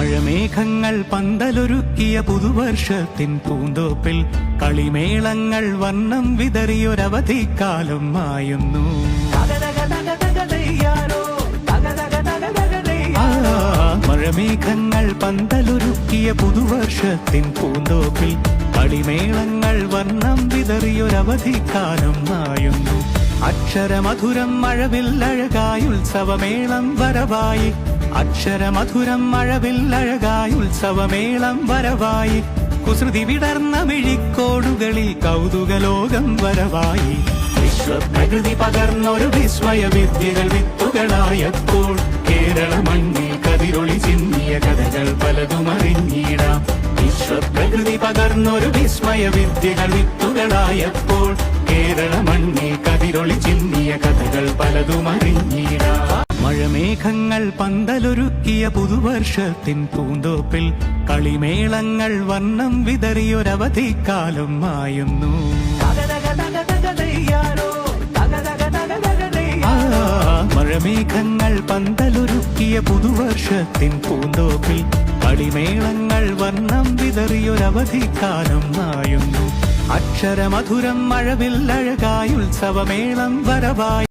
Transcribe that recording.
മഴമേഘങ്ങൾ പന്തലൊരുക്കിയ പുതുവർഷത്തിൻ പൂന്തോപ്പിൽ കളിമേളങ്ങൾ വർണ്ണം വിതറിയൊരവധിക്കാലം മായുന്നു. മഴമേഘങ്ങൾ പന്തലൊരുക്കിയ പുതുവർഷത്തിൻ പൂന്തോപ്പിൽ കളിമേളങ്ങൾ വർണ്ണം വിതറിയൊരവധിക്കാലം മായുന്നു. അക്ഷരമധുരം മഴവില്ലഴകായി ഉത്സവമേളം വരവായി, അക്ഷരമധുരം മഴവില്ലഴകായി ഉത്സവമേളം വരവായി, കുസൃതി വിടർന്ന മിഴിക്കോടുകളിൽ കൗതുകലോകം വരവായി. വിശ്വപ്രകൃതി പകർന്നൊരു വിസ്മയ വിദ്യകൾ വിത്തുകളായപ്പോൾ കേരള മണ്ണിൽ കതിരൊളി ചിന്നിയ കഥകൾ പലതും അറിഞ്ഞിടാം. വിശ്വപ്രകൃതി പകർന്നൊരു വിസ്മയ വിദ്യകൾ വിത്തുകളായപ്പോൾ കേരള മണ്ണിൽ കതിരൊളി ചിന്നിയ കഥകൾ പലതും അറിഞ്ഞിടാം. മഴമേഘങ്ങൾ പന്തലൊരുക്കിയ പുതുവർഷത്തിൻ പൂന്തോപ്പിൽ കളിമേളങ്ങൾ വർണ്ണം വിതറിയൊരവധിക്കാലം മായുന്നു. മഴമേഘങ്ങൾ പന്തലൊരുക്കിയ പുതുവർഷത്തിൻ പൂന്തോപ്പിൽ കളിമേളങ്ങൾ വർണ്ണം വിതറിയൊരവധിക്കാലം മായുന്നു. അക്ഷരമധുരം മഴവില്ലഴകായി ഉത്സവമേളം വരവായി.